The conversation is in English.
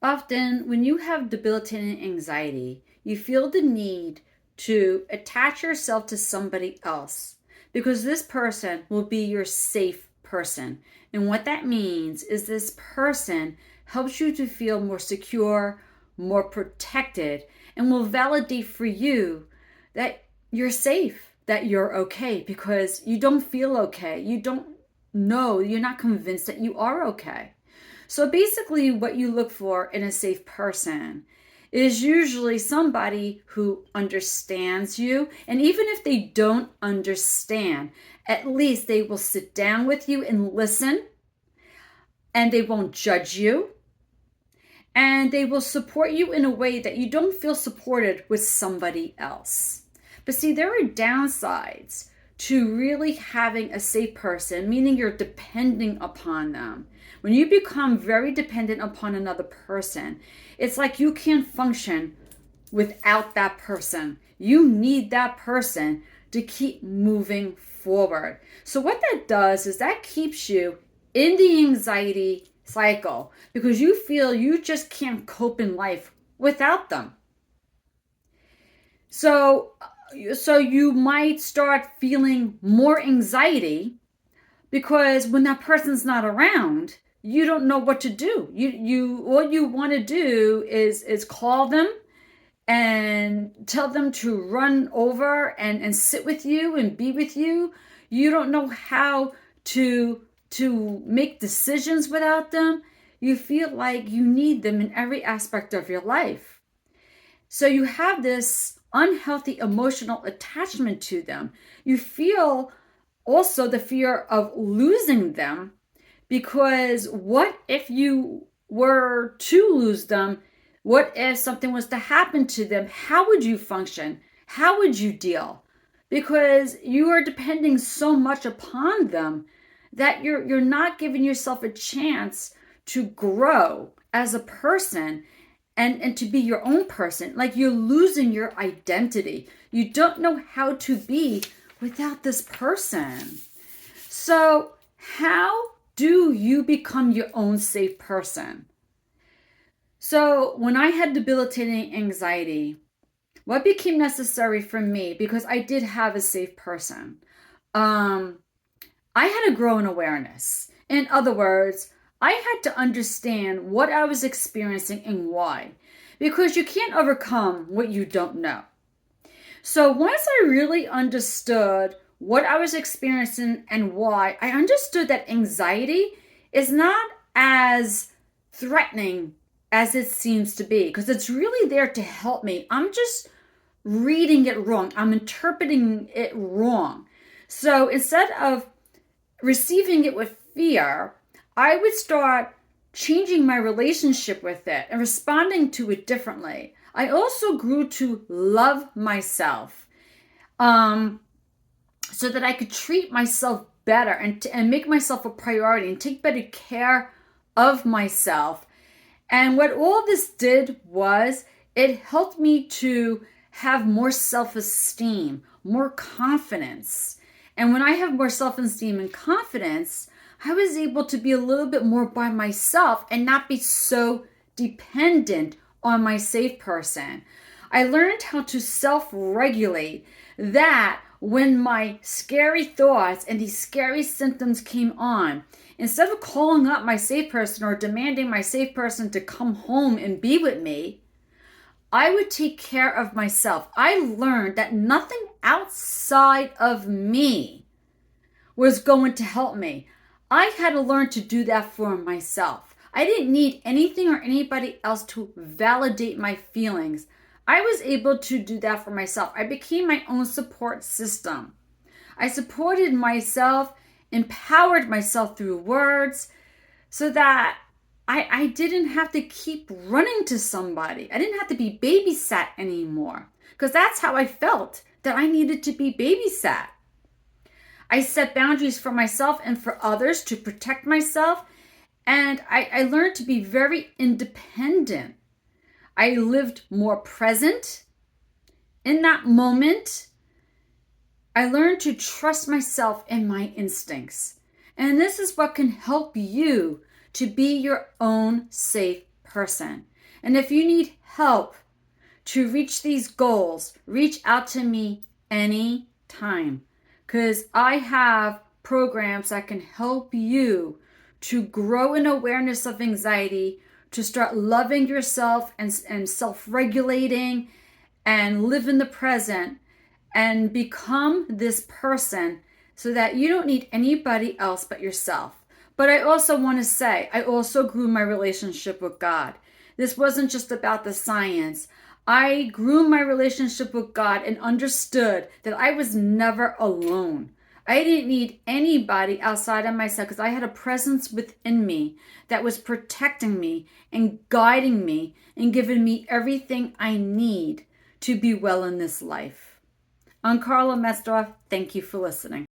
Often, when you have debilitating anxiety, you feel the need to attach yourself to somebody else because this person will be your safe person. And what that means is this person helps you to feel more secure, more protected, and will validate for you that you're safe, that you're okay because you don't feel okay. You don't know, you're not convinced that you are okay. So basically, what you look for in a safe person is usually somebody who understands you. And even if they don't understand, at least they will sit down with you and listen, and they won't judge you, and they will support you in a way that you don't feel supported with somebody else. But see, there are downsides to really having a safe person, meaning you're depending upon them. When you become very dependent upon another person, it's like you can't function without that person. You need that person to keep moving forward. So, what that does is that keeps you in the anxiety cycle because you feel you just can't cope in life without them. So, so you might start feeling more anxiety because when that person's not around, you don't know what to do. You all you want to do is call them and tell them to run over and sit with you and be with you. You don't know how to make decisions without them. You feel like you need them in every aspect of your life. So you have this unhealthy emotional attachment to them. You feel also the fear of losing them because what if you were to lose them? What if something was to happen to them? How would you function? How would you deal? Because you are depending so much upon them that you're not giving yourself a chance to grow as a person and to be your own person. Like you're losing your identity. You don't know how to be without this person. So, how do you become your own safe person? So, when I had debilitating anxiety, what became necessary for me, because I did have a safe person, um, I had to grow in awareness. In other words, I had to understand what I was experiencing and why, because you can't overcome what you don't know. So once I really understood what I was experiencing and why, I understood that anxiety is not as threatening as it seems to be because it's really there to help me. I'm just reading it wrong, I'm interpreting it wrong. So instead of receiving it with fear, I would start changing my relationship with it and responding to it differently. I also grew to love myself um, so that I could treat myself better and make myself a priority and take better care of myself. And what all this did was it helped me to have more self esteem, more confidence. And when I have more self esteem and confidence, I was able to be a little bit more by myself and not be so dependent on my safe person. I learned how to self regulate that when my scary thoughts and these scary symptoms came on. Instead of calling up my safe person or demanding my safe person to come home and be with me, I would take care of myself. I learned that nothing outside of me was going to help me. I had to learn to do that for myself. I didn't need anything or anybody else to validate my feelings. I was able to do that for myself. I became my own support system. I supported myself, empowered myself through words so that I didn't have to keep running to somebody. I didn't have to be babysat anymore because that's how I felt that I needed to be babysat. I set boundaries for myself and for others to protect myself, and I learned to be very independent. I lived more present in that moment. I learned to trust myself and my instincts. And this is what can help you to be your own safe person. And if you need help to reach these goals, reach out to me anytime, because I have programs that can help you to grow in awareness of anxiety, to start loving yourself and self-regulating and live in the present and become this person so that you don't need anybody else but yourself. But I also want to say, I also grew my relationship with God. This wasn't just about the science. I grew my relationship with God and understood that I was never alone. I didn't need anybody outside of myself because I had a presence within me that was protecting me and guiding me and giving me everything I need to be well in this life. I'm Carla Mesdorf. Thank you for listening.